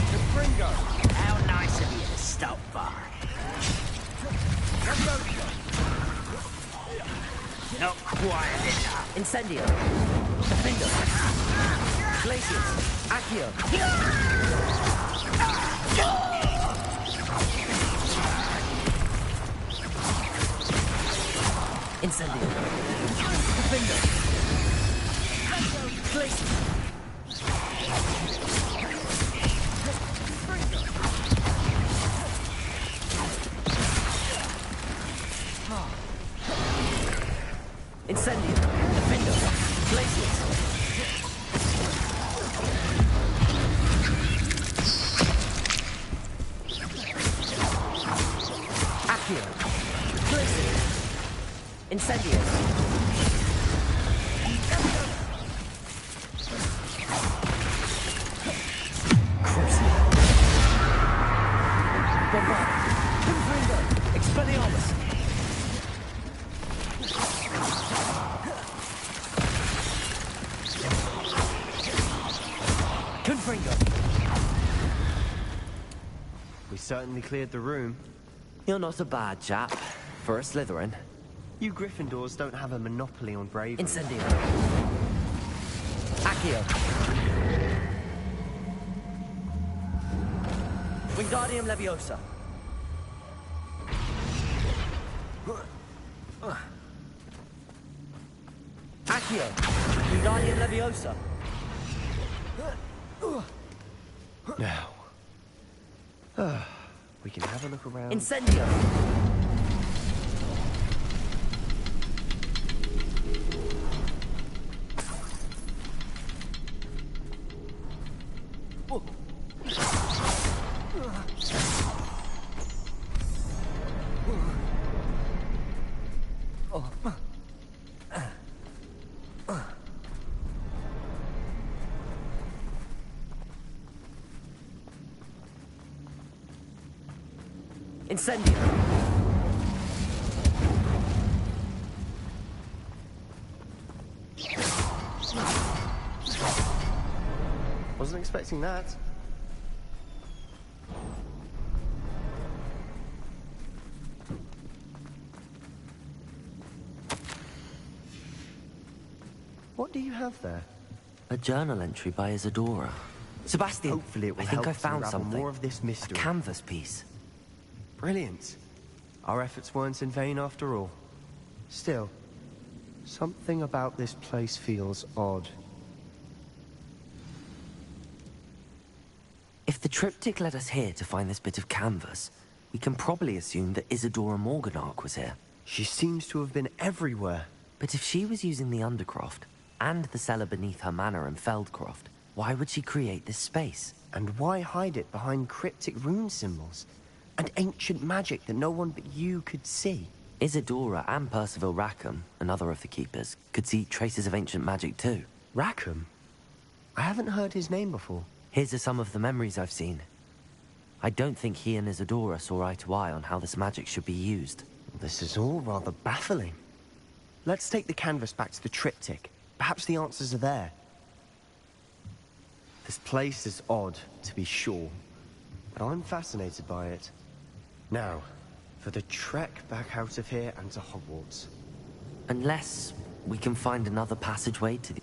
Confringo! How nice of you to stop by. Not quiet enough. Incendio! Defender! Glacius! Accio! Incendio! Defender! Glacius! Incendio! Defender! Glacius! Accio! Glacius! Incendio! Gringotts. We certainly cleared the room. You're not a bad chap for a Slytherin. You Gryffindors don't have a monopoly on bravery. Incendio. Accio. Wingardium Leviosa. Accio. Wingardium Leviosa. Now. We can have a look around. Incendio. Incendio. Wasn't expecting that. What do you have there? A journal entry by Isadora. Sebastian, Hopefully it will I think help I found unravel something. more of this mystery. A canvas piece. Brilliant. Our efforts weren't in vain after all. Still, something about this place feels odd. If the triptych led us here to find this bit of canvas, we can probably assume that Isadora Morganach was here. She seems to have been everywhere. But if she was using the Undercroft, and the cellar beneath her manor in Feldcroft, why would she create this space? And why hide it behind cryptic rune symbols? And ancient magic that no one but you could see? Isadora and Percival Rackham, another of the Keepers, could see traces of ancient magic too. Rackham? I haven't heard his name before. Here's are some of the memories I've seen. I don't think he and Isadora saw eye to eye on how this magic should be used. This is all rather baffling. Let's take the canvas back to the triptych. Perhaps the answers are there. This place is odd, to be sure, but I'm fascinated by it. Now, for the trek back out of here and to Hogwarts. Unless we can find another passageway to the...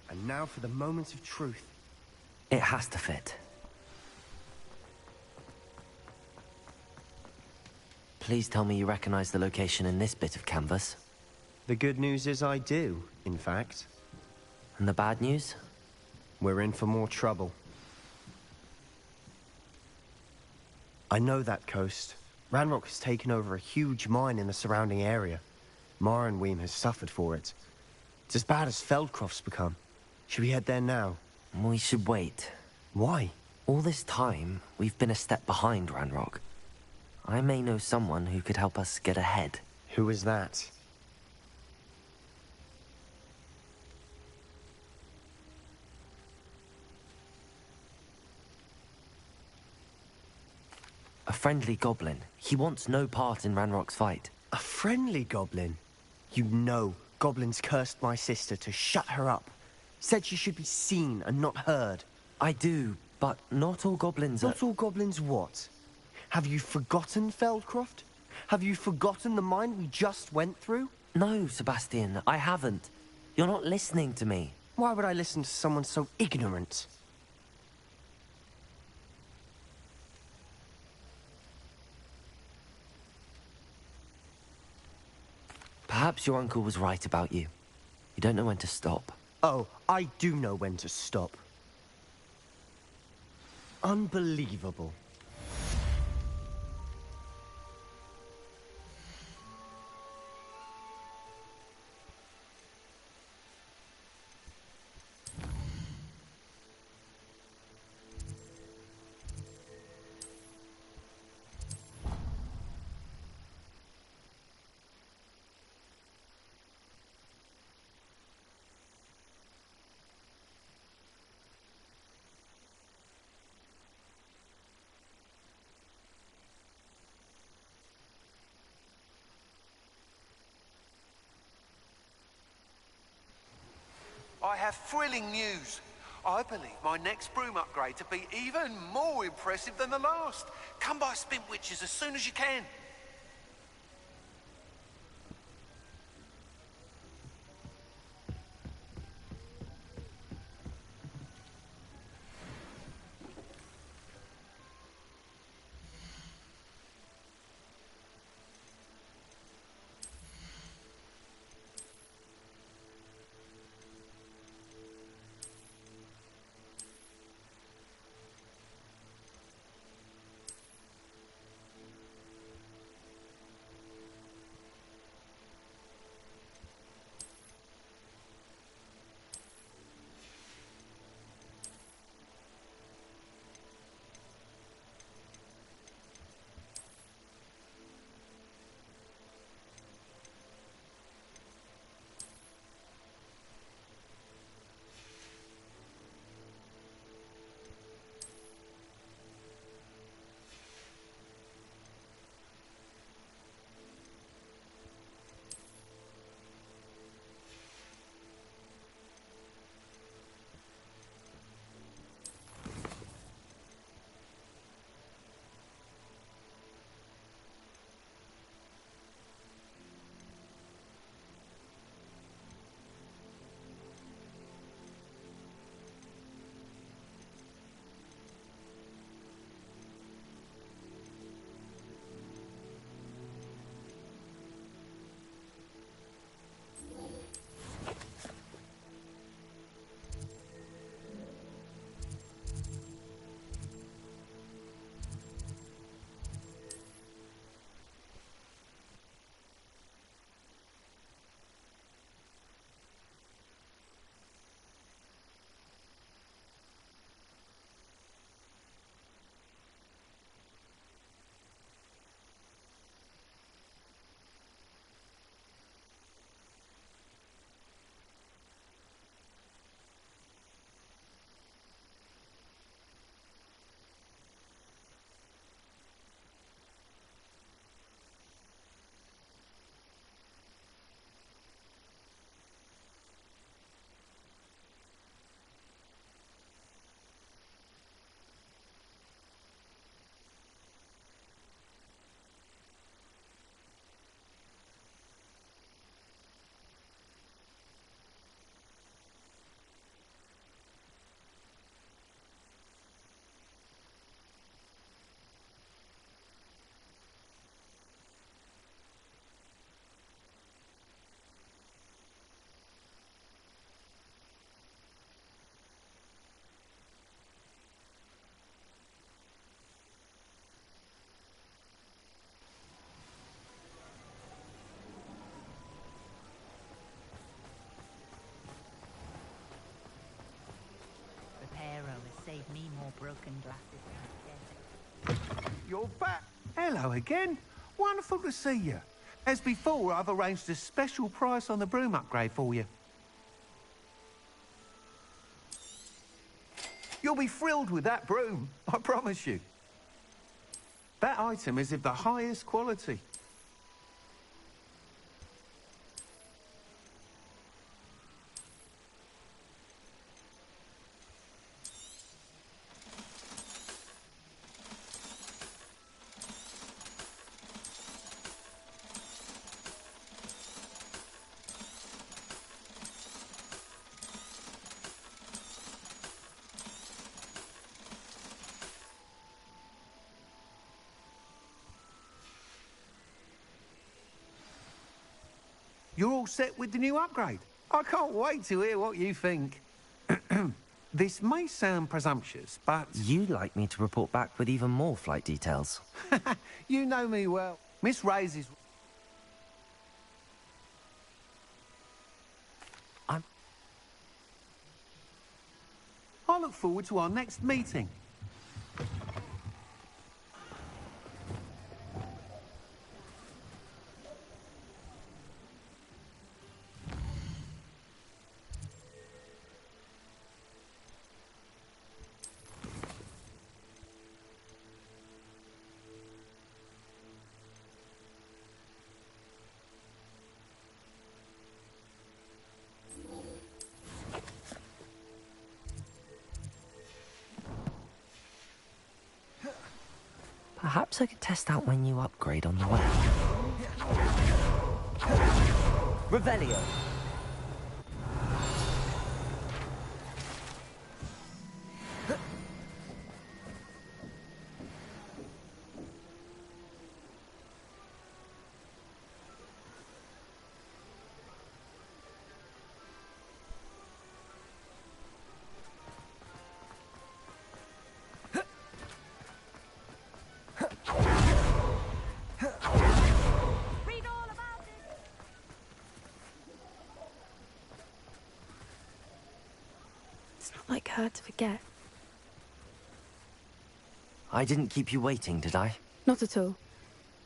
And now for the moment of truth. It has to fit. Please tell me you recognize the location in this bit of canvas. The good news is I do, in fact. And the bad news? We're in for more trouble. I know that coast. Ranrock has taken over a huge mine in the surrounding area. Mornweem has suffered for it. It's as bad as Feldcroft's become. Should we head there now? We should wait. Why? All this time, we've been a step behind Ranrock. I may know someone who could help us get ahead. Who is that? A friendly goblin. He wants no part in Ranrock's fight. A friendly goblin? You know, goblins cursed my sister to shut her up. Said she should be seen and not heard. I do, but not all goblins are... Not all goblins what? Have you forgotten Feldcroft? Have you forgotten the mine we just went through? No, Sebastian, I haven't. You're not listening to me. Why would I listen to someone so ignorant? Perhaps your uncle was right about you. You don't know when to stop. Oh, I do know when to stop. Unbelievable. I have thrilling news. I believe my next broom upgrade to be even more impressive than the last. Come by Spintwitches as soon as you can. Save me more broken glasses. You're back. Hello again. Wonderful to see you. As before, I've arranged a special price on the broom upgrade for you. You'll be thrilled with that broom, I promise you. That item is of the highest quality. You're all set with the new upgrade. I can't wait to hear what you think. This may sound presumptuous, but... You'd like me to report back with even more flight details. You know me well. Miss Ray's is... I look forward to our next meeting. Perhaps I could test out my new upgrade on the web. Revelio. Like her to forget. I didn't keep you waiting, did I? Not at all.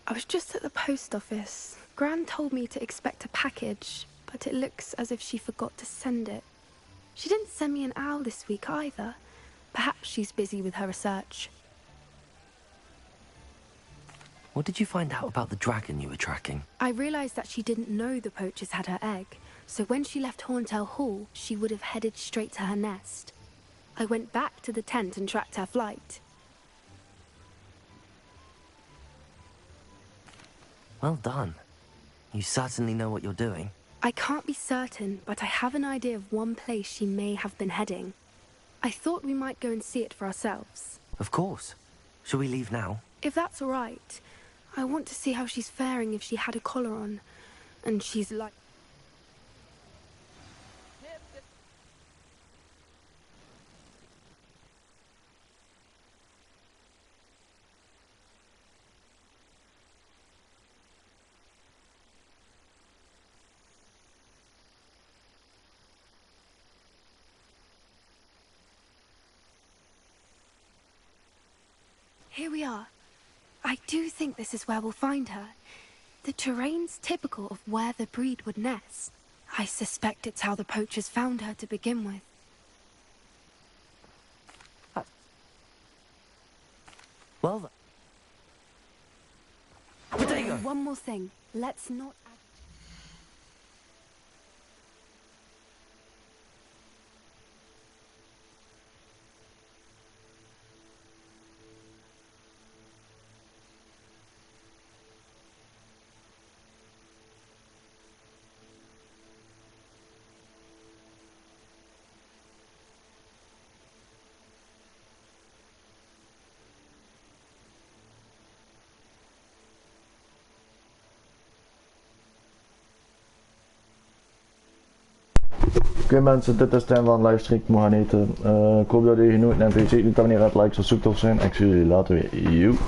I was just at the post office. Gran told me to expect a package, but it looks as if she forgot to send it. She didn't send me an owl this week either. Perhaps she's busy with her research. What did you find out about the dragon you were tracking? I realized that she didn't know the poachers had her egg, so when she left Horntail Hall, she would have headed straight to her nest. I went back to the tent and tracked her flight. Well done. You certainly know what you're doing. I can't be certain, but I have an idea of one place she may have been heading. I thought we might go and see it for ourselves. Of course. Shall we leave now? If that's all right. I want to see how she's faring if she had a collar on. And she's like... Here we are. I do think this is where we'll find her. The terrain's typical of where the breed would nest. I suspect it's how the poachers found her to begin with. Well... Potato! One more thing. Let's not... Oké mensen, dit is het einde van de livestream. Ik moet gaan eten. Ik hoop dat jullie genoten hebben. Vergeet niet te abonneren, likes of zoektof zijn. En ik zie jullie later weer. Joep.